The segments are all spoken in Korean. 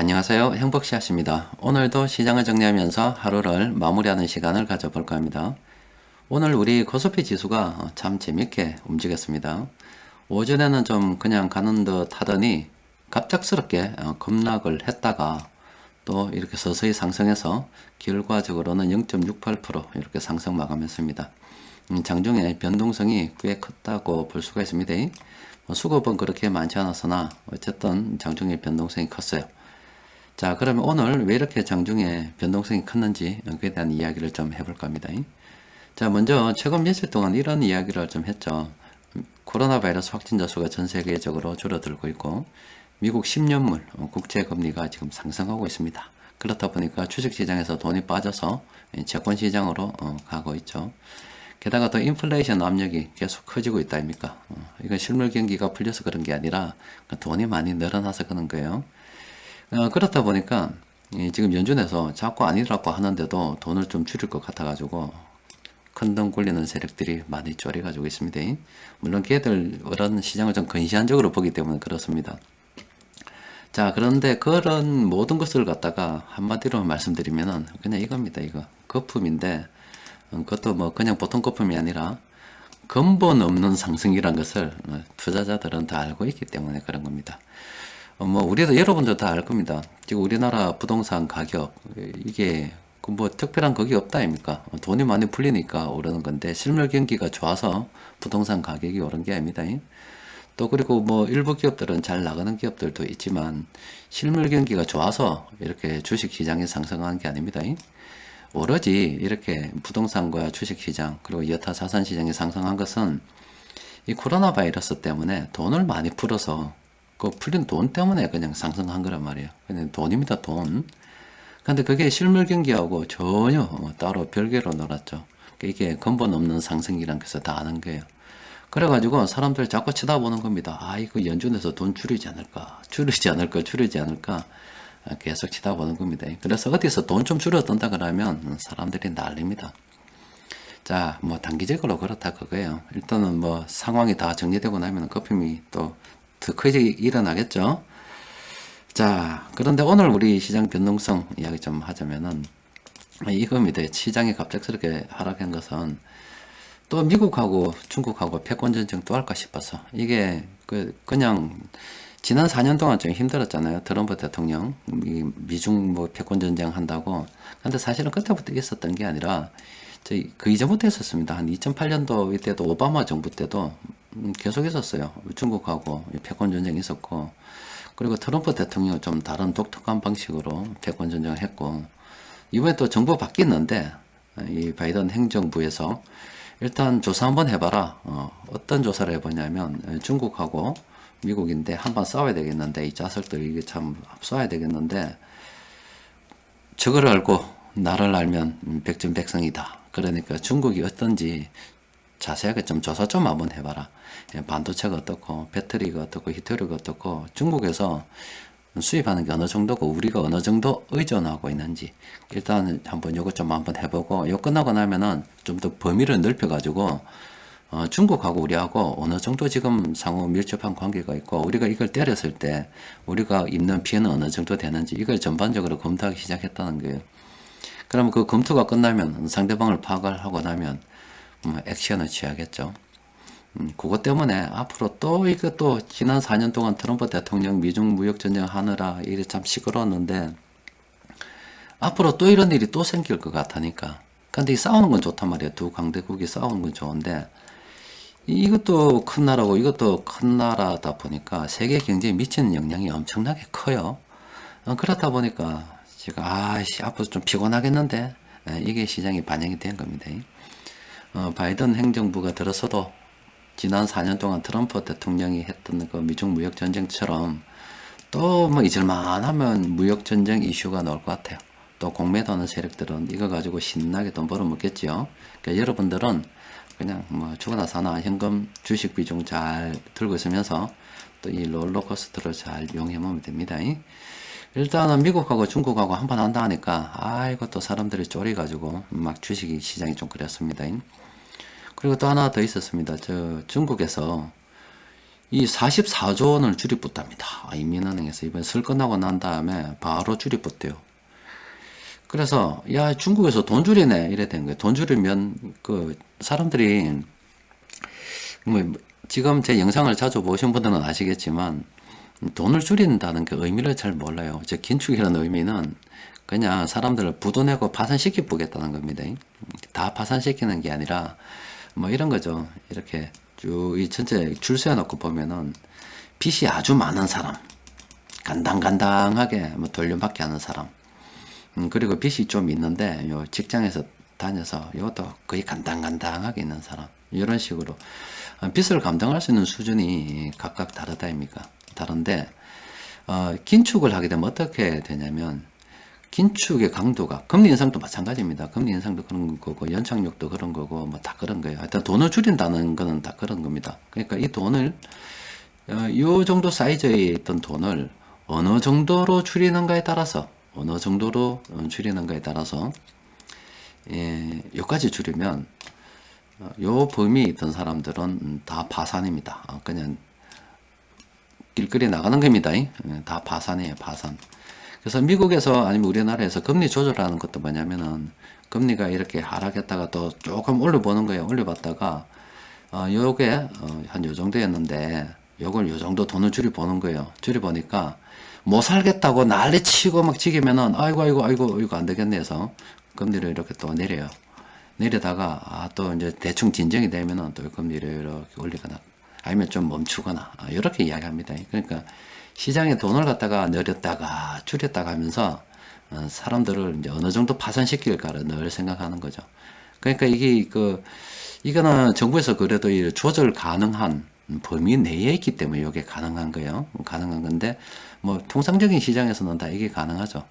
안녕하세요. 행복씨앗입니다. 오늘도 시장을 정리하면서 하루를 마무리하는 시간을 가져볼까 합니다. 오늘 우리 코스피 지수가 참 재밌게 움직였습니다. 오전에는 좀 그냥 가는 듯 하더니 갑작스럽게 급락을 했다가 또 이렇게 서서히 상승해서 결과적으로는 0.68% 이렇게 상승 마감했습니다. 장중에 변동성이 꽤 컸다고 볼 수가 있습니다. 수급은 그렇게 많지 않았으나 어쨌든 장중에 변동성이 컸어요. 자, 그러면 오늘 왜 이렇게 장중에 변동성이 컸는지 그에 대한 이야기를 좀 해볼까 합니다. 자, 먼저 최근 며칠 동안 이런 이야기를 좀 했죠. 코로나 바이러스 확진자 수가 전 세계적으로 줄어들고 있고 미국 10년물 국채금리가 지금 상승하고 있습니다. 그렇다 보니까 주식시장에서 돈이 빠져서 채권시장으로 가고 있죠. 게다가 또 인플레이션 압력이 계속 커지고 있다 아닙니까? 이건 실물 경기가 풀려서 그런 게 아니라 돈이 많이 늘어나서 그런 거예요. 그렇다 보니까 지금 연준에서 자꾸 아니라고 하는데도 돈을 좀 줄일 것 같아가지고 큰 돈 굴리는 세력들이 많이 쪼려가지고 있습니다. 물론 걔들은 시장을 좀 근시안적으로 보기 때문에 그렇습니다. 자, 그런데 그런 모든 것을 갖다가 한마디로 말씀드리면은 그냥 이겁니다. 이거 거품인데 그것도 뭐 그냥 보통 거품이 아니라 근본 없는 상승이란 것을 투자자들은 다 알고 있기 때문에 그런 겁니다. 우리도 여러분도 다 알 겁니다. 지금 우리나라 부동산 가격, 이게 뭐 특별한 그게 없다 아닙니까? 돈이 많이 풀리니까 오르는 건데, 실물 경기가 좋아서 부동산 가격이 오른 게 아닙니다. 또 그리고 뭐 일부 기업들은 잘 나가는 기업들도 있지만, 실물 경기가 좋아서 이렇게 주식 시장이 상승한 게 아닙니다. 오로지 이렇게 부동산과 주식 시장, 그리고 여타 자산 시장이 상승한 것은 이 코로나 바이러스 때문에 돈을 많이 풀어서 그 풀린 돈 때문에 그냥 상승한 거란 말이에요. 그냥 돈입니다, 돈. 근데 그게 실물 경기하고 전혀 따로 별개로 놀았죠. 이게 근본 없는 상승이란 것을 다 아는 거예요. 그래가지고 사람들 자꾸 쳐다보는 겁니다. 아, 이거 연준에서 돈 줄이지 않을까, 줄이지 않을까, 줄이지 않을까. 계속 쳐다보는 겁니다. 그래서 어디서 돈 좀 줄여둔다 그러면 사람들이 난립니다. 자, 뭐 단기적으로 그렇다 그거예요. 일단은 뭐 상황이 다 정리되고 나면 거품이 또 더 크게 일어나겠죠. 자, 그런데 오늘 우리 시장 변동성 이야기 좀 하자면은 이겁니다. 시장이 갑작스럽게 하락한 것은 또 미국하고 중국하고 패권 전쟁 또 할까 싶어서 이게 그냥 지난 4년 동안 좀 힘들었잖아요. 트럼프 대통령 미중 뭐 패권 전쟁 한다고. 근데 사실은 그때부터 있었던 게 아니라 그 이전부터 했었습니다. 한 2008년도 이때도 오바마 정부 때도 계속 있었어요. 중국하고 패권 전쟁이 있었고, 그리고 트럼프 대통령 좀 다른 독특한 방식으로 패권 전쟁을 했고, 이번에 또 정부 바뀌었는데 이 바이든 행정부에서 일단 조사 한번 해봐라. 어떤 조사를 해보냐면 중국하고 미국인데 한번 싸워야 되겠는데, 이 자석들 이게 참 싸워야 되겠는데, 저거를 알고 나를 알면 백전백승이다. 그러니까 중국이 어떤지 자세하게 좀 조사 좀 한번 해봐라. 반도체가 어떻고 배터리가 어떻고 히터리가 어떻고 중국에서 수입하는 게 어느 정도고 우리가 어느 정도 의존하고 있는지 일단 한번 요것 좀 한번 해보고, 요 끝나고 나면은 좀 더 범위를 넓혀가지고 중국하고 우리하고 어느 정도 지금 상호 밀접한 관계가 있고, 우리가 이걸 때렸을 때 우리가 입는 피해는 어느 정도 되는지 이걸 전반적으로 검토하기 시작했다는 거예요. 그러면 그 검토가 끝나면 상대방을 파악을 하고 나면 액션을 취하겠죠. 그것 때문에 앞으로 또 이것도 지난 4년 동안 트럼프 대통령 미중 무역 전쟁 하느라 일이 참 시끄러웠는데 앞으로 또 이런 일이 또 생길 것 같으니까. 근데 이 싸우는 건 좋단 말이에요. 두 강대국이 싸우는 건 좋은데 이것도 큰 나라고 이것도 큰 나라다 보니까 세계 경제에 미치는 영향이 엄청나게 커요. 그렇다 보니까 제가 앞으로 좀 피곤하겠는데 이게 시장에 반영이 된 겁니다. 바이든 행정부가 들어서도 지난 4년 동안 트럼프 대통령이 했던 그 미중 무역 전쟁처럼 또 뭐 잊을만 하면 무역 전쟁 이슈가 나올 것 같아요. 또 공매도하는 세력들은 이거 가지고 신나게 돈 벌어먹겠지요. 그러니까 여러분들은 그냥 뭐 죽어나 사나 현금 주식 비중 잘 들고 있으면서 또 이 롤러코스터를 잘 이용해 보면 됩니다. 일단은 미국하고 중국하고 한판 한다 하니까 이것도 사람들이 쫄이가지고 막 주식 시장이 좀 그랬습니다. 그리고 또 하나 더 있었습니다. 중국에서 이 44조 원을 줄입었답니다. 인민은행에서 이번에 설 끝나고 난 다음에 바로 줄입었대요. 그래서 야 중국에서 돈 줄이네 이래 된 거예요. 돈 줄이면 그 사람들이 뭐 지금 제 영상을 자주 보신 분들은 아시겠지만 돈을 줄인다는 그 의미를 잘 몰라요. 저 긴축이라는 의미는 그냥 사람들을 부도내고 파산시켜 보겠다는 겁니다. 다 파산시키는 게 아니라 뭐 이런 거죠. 이렇게 쭉 이 전체 줄 세워놓고 보면은 빚이 아주 많은 사람, 간당간당하게 뭐 돌려받게 하는 사람, 그리고 빚이 좀 있는데 요 직장에서 다녀서 이것도 거의 간당간당하게 있는 사람, 이런 식으로 빚을 감당할 수 있는 수준이 각각 다르다 입니까? 다른데 긴축을 하게 되면 어떻게 되냐면 긴축의 강도가 금리 인상도 마찬가지입니다. 금리 인상도 그런 거고 연착륙도 그런 거고 뭐 다 그런 거예요. 일단 돈을 줄인다는 거는 다 그런 겁니다. 그러니까 이 돈을 요 정도 사이즈의 있던 돈을 어느 정도로 줄이는가에 따라서 요까지 줄이면 요 범위에 있던 사람들은 다 파산입니다. 그냥 길거리 나가는 겁니다. 다 파산이에요, 파산. 그래서 미국에서 아니면 우리나라에서 금리 조절하는 것도 뭐냐면은 금리가 이렇게 하락했다가 또 조금 올려보는 거예요. 올려봤다가 요게 한 요 정도였는데 요걸 요 정도 돈을 줄여보는 거예요. 줄여보니까 못 살겠다고 난리치고 막 지기면은 아이고 이거 안 되겠네 해서 금리를 이렇게 또 내려요. 내려다가 또 이제 대충 진정이 되면은 또 금리를 이렇게 올리거나 아니면 좀 멈추거나 이렇게 이야기합니다. 그러니까 시장에 돈을 갖다가 늘렸다가 줄였다가 하면서 사람들을 이제 어느 정도 파산시킬까를 늘 생각하는 거죠. 그러니까 이거는 정부에서 그래도 이 조절 가능한 범위 내에 있기 때문에 이게 가능한 거예요. 가능한 건데 뭐 통상적인 시장에서는 다 이게 가능하죠.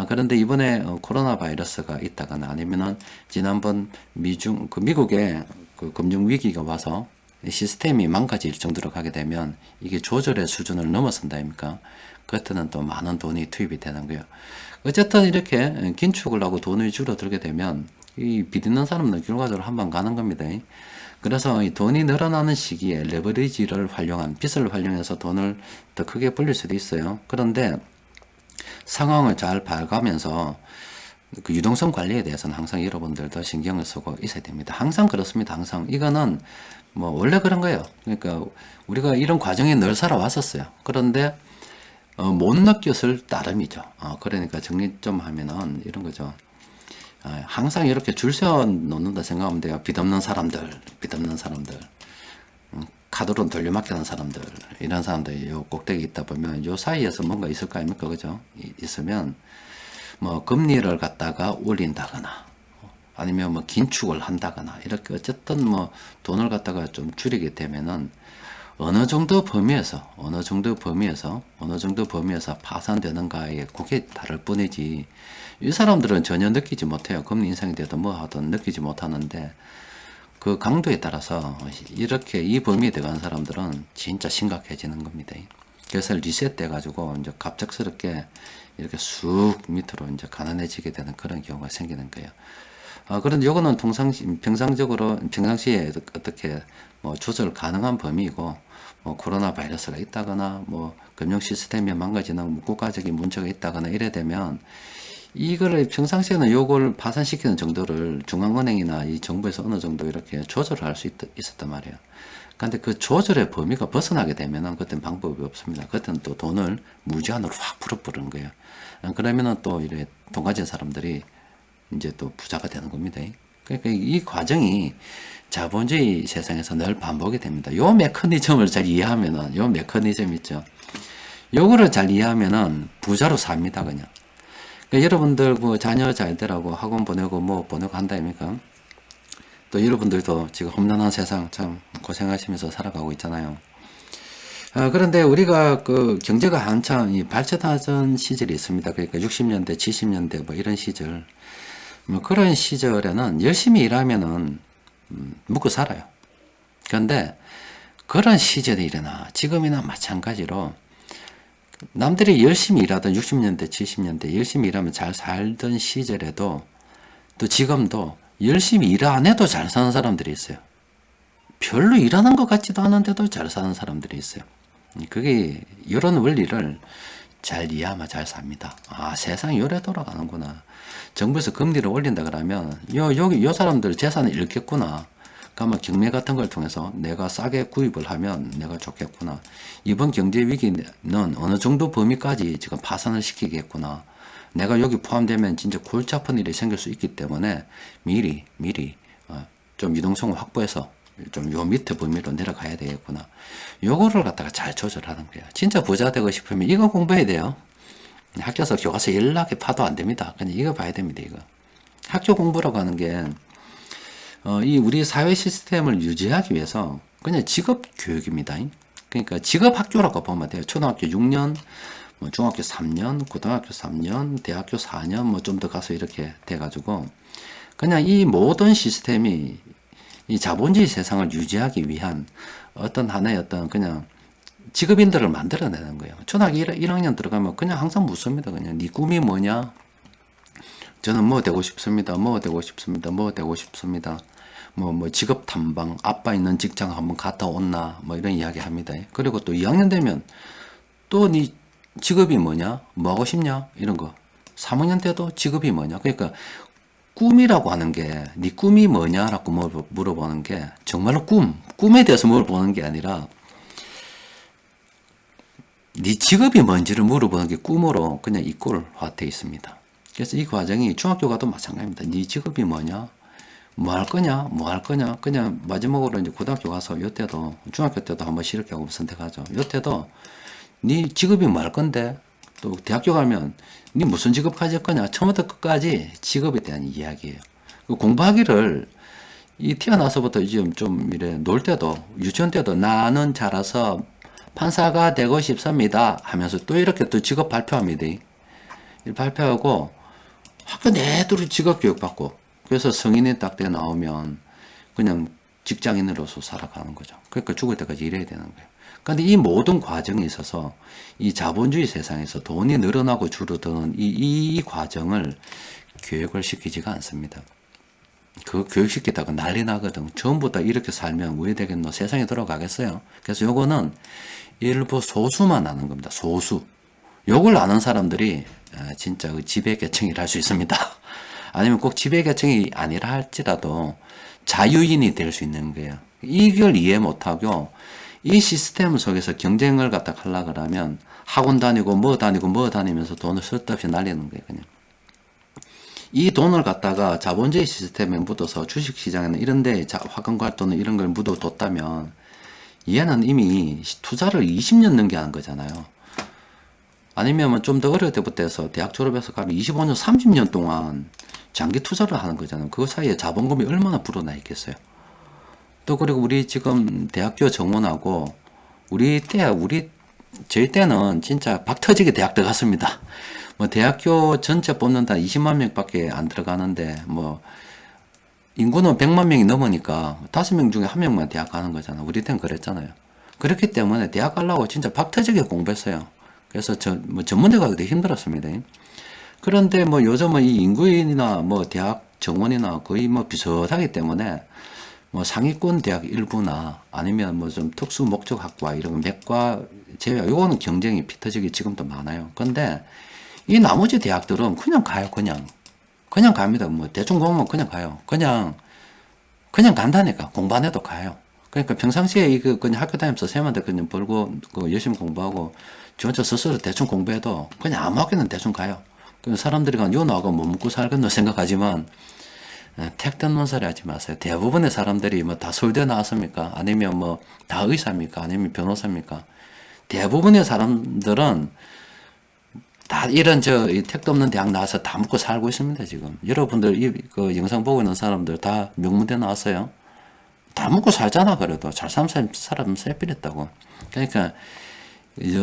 그런데 이번에 코로나 바이러스가 있다거나 아니면은 지난번 미국의 그 금융 위기가 와서 시스템이 망가질 정도로 가게 되면 이게 조절의 수준을 넘어선다 아닙니까? 그때는 또 많은 돈이 투입이 되는 거예요. 어쨌든 이렇게 긴축을 하고 돈이 줄어들게 되면 이 빚 있는 사람은 결과적으로 한 번 가는 겁니다. 그래서 이 돈이 늘어나는 시기에 레버리지를 빚을 활용해서 돈을 더 크게 벌릴 수도 있어요. 그런데 상황을 잘 봐가면서 그 유동성 관리에 대해서는 항상 여러분들도 신경을 쓰고 있어야 됩니다. 항상 그렇습니다. 항상 이거는 뭐 원래 그런 거예요. 그러니까 우리가 이런 과정에 늘 살아왔었어요. 그런데 못 느꼈을 따름이죠. 그러니까 정리 좀 하면은 이런 거죠. 항상 이렇게 줄 세워 놓는다 생각하면 돼요. 빚 없는 사람들, 카드로 돌려막기하는 사람들, 이런 사람들이 요 꼭대기 있다 보면 요 사이에서 뭔가 있을 거 아닙니까? 그죠? 있으면 뭐 금리를 갖다가 올린다거나 아니면 뭐 긴축을 한다거나 이렇게 어쨌든 뭐 돈을 갖다가 좀 줄이게 되면은 어느 정도 범위에서 파산되는가에 그게 다를 뿐이지 이 사람들은 전혀 느끼지 못해요. 금리 인상이 돼도 뭐 하든 느끼지 못하는데 그 강도에 따라서 이렇게 이 범위에 들어간 사람들은 진짜 심각해지는 겁니다. 그래서 리셋돼 가지고 이제 갑작스럽게 이렇게 쑥 밑으로 이제 가난해지게 되는 그런 경우가 생기는 거예요. 그런데 요거는 평상시에 어떻게 뭐 조절 가능한 범위이고, 뭐 코로나 바이러스가 있다거나, 뭐 금융 시스템이 망가지는 뭐 국가적인 문제가 있다거나 이래 되면, 이거를 평상시에는 요걸 파산시키는 정도를 중앙은행이나 이 정부에서 어느 정도 이렇게 조절을 할 수 있었단 말이에요. 근데 그 조절의 범위가 벗어나게 되면은 그때는 방법이 없습니다. 그때는 또 돈을 무제한으로 확 풀어버리는 거예요. 그러면은 또 이래 돈 가진 사람들이 이제 또 부자가 되는 겁니다. 그러니까 이 과정이 자본주의 세상에서 늘 반복이 됩니다. 요 메커니즘을 잘 이해하면은, 요 메커니즘 있죠. 요거를 잘 이해하면은 부자로 삽니다, 그냥. 그러니까 여러분들 그 자녀 잘 되라고 학원 보내고 뭐 보내고 한다 아닙니까? 또 여러분들도 지금 험난한 세상 참 고생하시면서 살아가고 있잖아요. 그런데 우리가 그 경제가 한참 발전하던 시절이 있습니다. 그러니까 60년대, 70년대 뭐 이런 시절. 뭐 그런 시절에는 열심히 일하면은 먹고 살아요. 그런데 그런 시절이 일어나 지금이나 마찬가지로 남들이 열심히 일하던 60년대, 70년대 열심히 일하면 잘 살던 시절에도 또 지금도 열심히 일 안 해도 잘 사는 사람들이 있어요. 별로 일하는 것 같지도 않은데도 잘 사는 사람들이 있어요. 그게 이런 원리를 잘 이해하면 잘 삽니다. 아, 세상이 요래 돌아가는구나. 정부에서 금리를 올린다 그러면 요 사람들 재산을 잃겠구나. 그러면 경매 같은 걸 통해서 내가 싸게 구입을 하면 내가 좋겠구나. 이번 경제 위기는 어느 정도 범위까지 지금 파산을 시키겠구나. 내가 여기 포함되면 진짜 골치 아픈 일이 생길 수 있기 때문에 미리 좀 유동성을 확보해서 좀 요 밑에 범위로 내려가야 되겠구나. 요거를 갖다가 잘 조절하는 거예요. 진짜 부자 되고 싶으면 이거 공부해야 돼요. 학교에서 교과서 연락이 파도 안 됩니다. 그냥 이거 봐야 됩니다. 이거 학교 공부라고 하는 게 이 우리 사회 시스템을 유지하기 위해서 그냥 직업 교육입니다. 그러니까 직업 학교라고 보면 돼요. 초등학교 6년, 뭐 중학교 3년, 고등학교 3년, 대학교 4년, 뭐 좀 더 가서 이렇게 돼가지고 그냥 이 모든 시스템이 이 자본주의 세상을 유지하기 위한 어떤 하나의 어떤 그냥 직업인들을 만들어내는 거예요. 초등학교 1학년 들어가면 그냥 항상 묻습니다. 그냥 네 꿈이 뭐냐? 저는 뭐 되고 싶습니다. 뭐 되고 싶습니다. 뭐 되고 싶습니다. 뭐 직업 탐방, 아빠 있는 직장 한번 갔다 온나? 뭐 이런 이야기 합니다. 그리고 또 2학년 되면 또 네 직업이 뭐냐? 뭐 하고 싶냐? 이런 거. 3학년 때도 직업이 뭐냐? 그러니까 꿈이라고 하는 게 네 꿈이 뭐냐라고 물어보는 게 정말로 꿈에 대해서 물어보는 게 아니라 네 직업이 뭔지를 물어보는 게 꿈으로 그냥 이꼴화되어 있습니다. 그래서 이 과정이 중학교 가도 마찬가지입니다. 네 직업이 뭐냐? 뭐 할 거냐? 뭐 할 거냐? 그냥 마지막으로 이제 고등학교 가서 요때도 중학교 때도 한번 이렇게 하고 선택하죠. 요때도 네 직업이 뭐 할 건데 또 대학교 가면 네 무슨 직업 가질 거냐? 처음부터 끝까지 직업에 대한 이야기예요. 공부하기를 이 태어나서부터 이제 좀 이래 놀 때도 유치원 때도 나는 자라서 판사가 되고 싶습니다 하면서 또 이렇게 또 직업 발표합니다. 발표하고 학교 내도록 직업 교육 받고 그래서 성인이 딱 돼 나오면 그냥 직장인으로서 살아가는 거죠. 그러니까 죽을 때까지 일해야 되는 거예요. 그런데 이 모든 과정에 있어서 이 자본주의 세상에서 돈이 늘어나고 줄어드는 이 과정을 교육을 시키지가 않습니다. 그 교육시키다가 난리 나거든. 전부 다 이렇게 살면 왜 되겠노? 세상에 돌아가겠어요? 그래서 요거는 일부 소수만 아는 겁니다. 소수. 요걸 아는 사람들이 진짜 그 지배계층이라 할 수 있습니다. 아니면 꼭 지배계층이 아니라 할지라도 자유인이 될 수 있는 거예요. 이걸 이해 못하고 이 시스템 속에서 경쟁을 갖다 하려고 그러면 학원 다니고 뭐 다니면서 돈을 쓸데없이 날리는 거예요. 그냥. 이 돈을 갖다가 자본주의 시스템에 묻어서 주식시장에는 이런데 화강과 또는 이런 걸 묻어뒀다면 얘는 이미 투자를 20년 넘게 한 거잖아요. 아니면 좀 더 어릴 때부터 해서 대학 졸업해서 가면 25년, 30년 동안 장기 투자를 하는 거잖아요. 그 사이에 자본금이 얼마나 불어나 있겠어요. 또 그리고 우리 지금 대학교 정원하고 저희 때는 진짜 박 터지게 대학 들어갔습니다. 뭐 대학교 전체 뽑는다 20만 명밖에 안 들어가는데 뭐 인구는 100만 명이 넘으니까 5명 중에 1명만 대학 가는 거잖아. 우리 때는 그랬잖아요. 그렇기 때문에 대학 가려고 진짜 박 터지게 공부했어요. 그래서 뭐 전문대 가기도 힘들었습니다. 그런데 뭐 요즘은 이 인구인이나 뭐 대학 정원이나 거의 뭐 비슷하기 때문에 뭐 상위권 대학 일부나 아니면 뭐 좀 특수 목적 학과 이런 거 맥과 제외 요거는 경쟁이 피 터지게 지금도 많아요. 근데 이 나머지 대학들은 그냥 가요. 그냥 갑니다. 뭐 대충 공부하면 그냥 가요. 그냥 간다니까. 공부 안 해도 가요. 그러니까 평상시에 이거 그냥 학교 다니면서 쌤한테 그냥 벌고 그 열심히 공부하고 저 혼자 스스로 대충 공부해도 그냥 아무 학교는 대충 가요. 그 사람들이 요 나가고 뭐 먹고 살겠노 생각하지만 택도 없는 소리 하지 마세요. 대부분의 사람들이 뭐 다 서울대 나왔습니까? 아니면 뭐 다 의사입니까? 아니면 변호사입니까? 대부분의 사람들은 다 이런 이 택도 없는 대학 나와서 다 먹고 살고 있습니다. 지금 여러분들 그 영상 보고 있는 사람들 다 명문대 나왔어요. 다 먹고 살잖아. 그래도 잘 사는 사람 세필했다고. 그러니까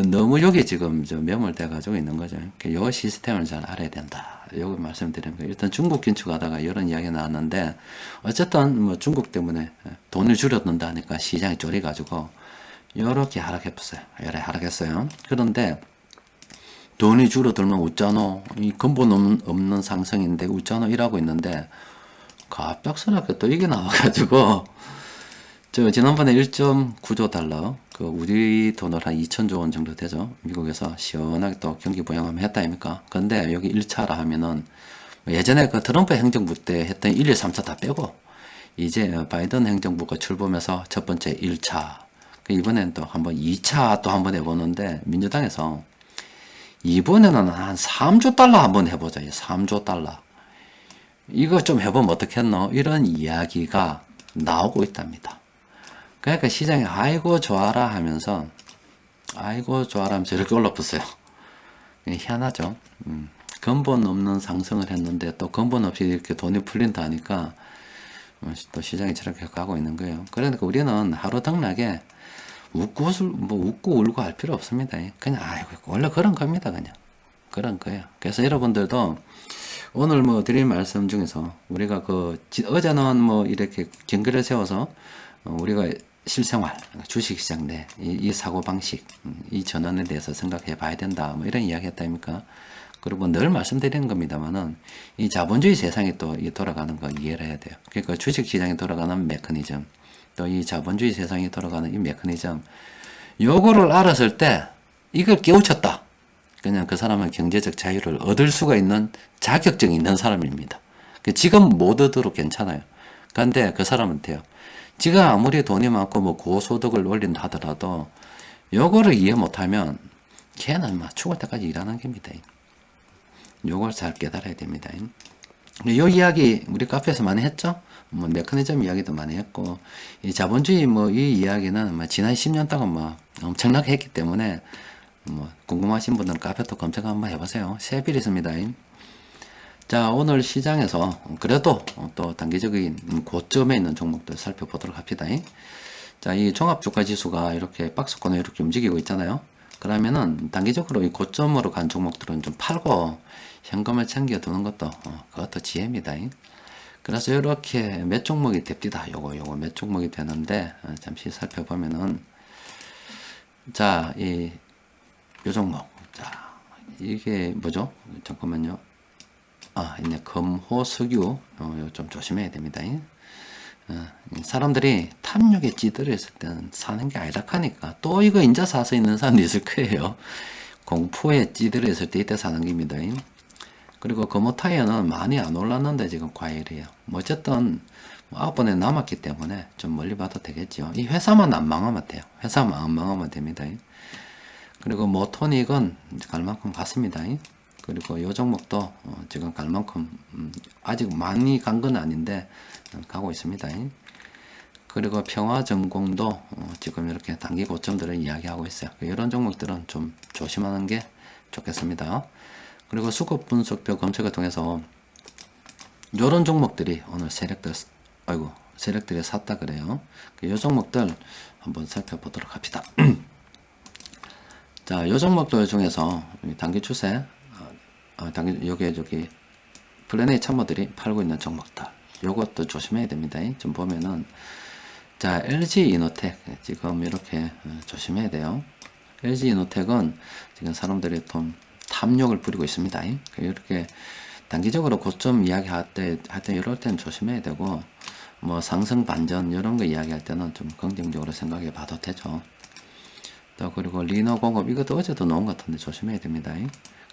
너무 여기 지금 매몰돼 가지고 있는 거죠. 요 시스템을 잘 알아야 된다. 요거 말씀드리는 거예요. 일단 중국 긴축하다가 이런 이야기 나왔는데 어쨌든 뭐 중국 때문에 돈을 줄여둔다니까 시장이 졸여가지고 요렇게 하락했어요. 요래 하락했어요. 그런데 돈이 줄어들면 웃자노 이 근본 없는 상승인데 웃자노 이라고 있는데 갑작스럽게 또 이게 나와가지고 지난번에 1.9조 달러, 그 우리 돈으로 한 2천조 원 정도 되죠. 미국에서 시원하게 또 경기 부양하면 했다 아닙니까? 근데 여기 1차라 하면은 예전에 그 트럼프 행정부 때 했던 1, 2, 3차 다 빼고 이제 바이든 행정부가 출범해서 첫 번째 1차, 이번엔 또 한번 2차 또 한번 해보는데 민주당에서 이번에는 한 3조 달러 한번 해보자. 3조 달러. 이거 좀 해보면 어떻겠노? 이런 이야기가 나오고 있답니다. 그러니까 시장이 아이고 좋아라 하면서 이렇게 올라붙어요. 희한하죠. 근본 없는 상승을 했는데 또 근본 없이 이렇게 돈이 풀린다 하니까 또 시장이 저렇게 가고 있는 거예요. 그러니까 우리는 하루 등락에 웃고 울고 할 필요 없습니다. 그냥 원래 그런 겁니다. 그냥 그런 거예요. 그래서 여러분들도 오늘 드린 말씀 중에서 우리가 어제는 이렇게 경계를 세워서 우리가 실생활, 주식시장 내 이 사고방식, 이 전환에 대해서 생각해 봐야 된다. 이런 이야기 했다니까. 그리고 늘 말씀드리는 겁니다만은 이 자본주의 세상이 또 돌아가는 거 이해를 해야 돼요. 그러니까 주식시장이 돌아가는 메커니즘, 또 이 자본주의 세상이 돌아가는 이 메커니즘, 요거를 알았을 때 이걸 깨우쳤다. 그냥 그 사람은 경제적 자유를 얻을 수가 있는 자격증이 있는 사람입니다. 지금 못 얻어도 괜찮아요. 근데 그 사람한테요. 지가 아무리 돈이 많고 고소득을 올린다 하더라도 요거를 이해 못하면 걔는 죽을 때까지 일하는 겁니다. 요걸 잘 깨달아야 됩니다. 요 이야기 우리 카페에서 많이 했죠? 메커니즘 이야기도 많이 했고, 이 자본주의 이 이야기는 지난 10년 동안 엄청나게 했기 때문에 궁금하신 분들은 카페도 검색 한번 해보세요. 세빌 있습니다. 자, 오늘 시장에서 그래도 또 단기적인 고점에 있는 종목들 살펴보도록 합시다. 자, 이 종합주가지수가 이렇게 박스권을 이렇게 움직이고 있잖아요. 그러면은 단기적으로 이 고점으로 간 종목들은 좀 팔고 현금을 챙겨두는 것도 그것도 지혜입니다. 그래서 이렇게 몇 종목이 됩니다. 요거 몇 종목이 되는데 잠시 살펴보면은, 자, 요 종목, 자, 이게 뭐죠? 잠깐만요. 있네. 금호석유, 좀 조심해야 됩니다. 사람들이 탐욕에 찌들어 있을 때는 사는 게 아니라 하니까 또 이거 인자 사서 있는 사람도 있을 거예요. 공포에 찌들어 있을 때 이때 사는 겁니다. 그리고 금호타이어는 많이 안 올랐는데 지금 과열이에요. 어쨌든 9번에 남았기 때문에 좀 멀리 봐도 되겠죠. 이 회사만 안 망하면 돼요. 회사만 안 망하면 됩니다. 그리고 모토닉은 갈 만큼 갔습니다. 그리고 이 종목도 지금 갈 만큼 아직 많이 간 건 아닌데 가고 있습니다. 그리고 평화전공도 지금 이렇게 단기 고점들을 이야기하고 있어요. 이런 종목들은 좀 조심하는 게 좋겠습니다. 그리고 수급 분석표 검색을 통해서 이런 종목들이 오늘 세력들이 샀다 그래요. 이 종목들 한번 살펴보도록 합시다. 자, 이 종목들 중에서 단기 추세, 저기 플랜 A 참모들이 팔고 있는 종목들, 요것도 조심해야 됩니다. 좀 보면은, 자, LG 이노텍 지금 이렇게 조심해야 돼요. LG 이노텍은 지금 사람들이 좀 탐욕을 부리고 있습니다. 이렇게 단기적으로 고점 이야기할 때 이럴 때는 조심해야 되고, 상승 반전 이런 거 이야기할 때는 좀 긍정적으로 생각해 봐도 되죠. 또 그리고 리너공업, 이것도 어제도 나온 것 같은데 조심해야 됩니다.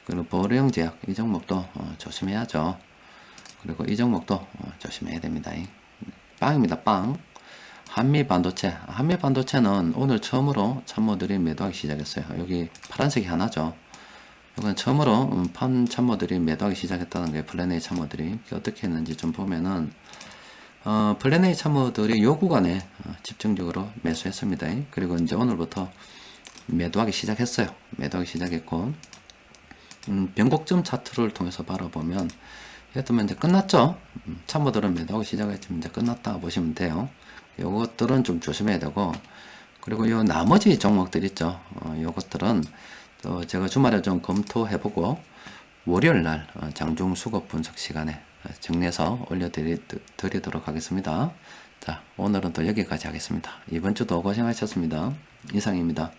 그리고 보령제약, 이 종목도 조심해야죠. 그리고 이 종목도 조심해야 됩니다. 빵입니다. 빵. 한미반도체는 오늘 처음으로 참모들이 매도하기 시작했어요. 여기 파란색이 하나죠. 이건 처음으로 참모들이 매도하기 시작했다는 게 플랜 A 참모들이 어떻게 했는지 좀 보면은, 플랜 A 참모들이 요 구간에 집중적으로 매수했습니다. 그리고 이제 오늘부터 매도하기 시작했어요. 매도하기 시작했고, 변곡점 차트를 통해서 바라보면, 예를 이제 끝났죠? 참모들은 매도하기 시작했지만 이제 끝났다 보시면 돼요. 요것들은 좀 조심해야 되고, 그리고 요 나머지 종목들 있죠? 요것들은 또 제가 주말에 좀 검토해보고, 월요일날 장중 수급 분석 시간에 정리해서 올려드리도록 하겠습니다. 자, 오늘은 또 여기까지 하겠습니다. 이번 주도 고생하셨습니다. 이상입니다.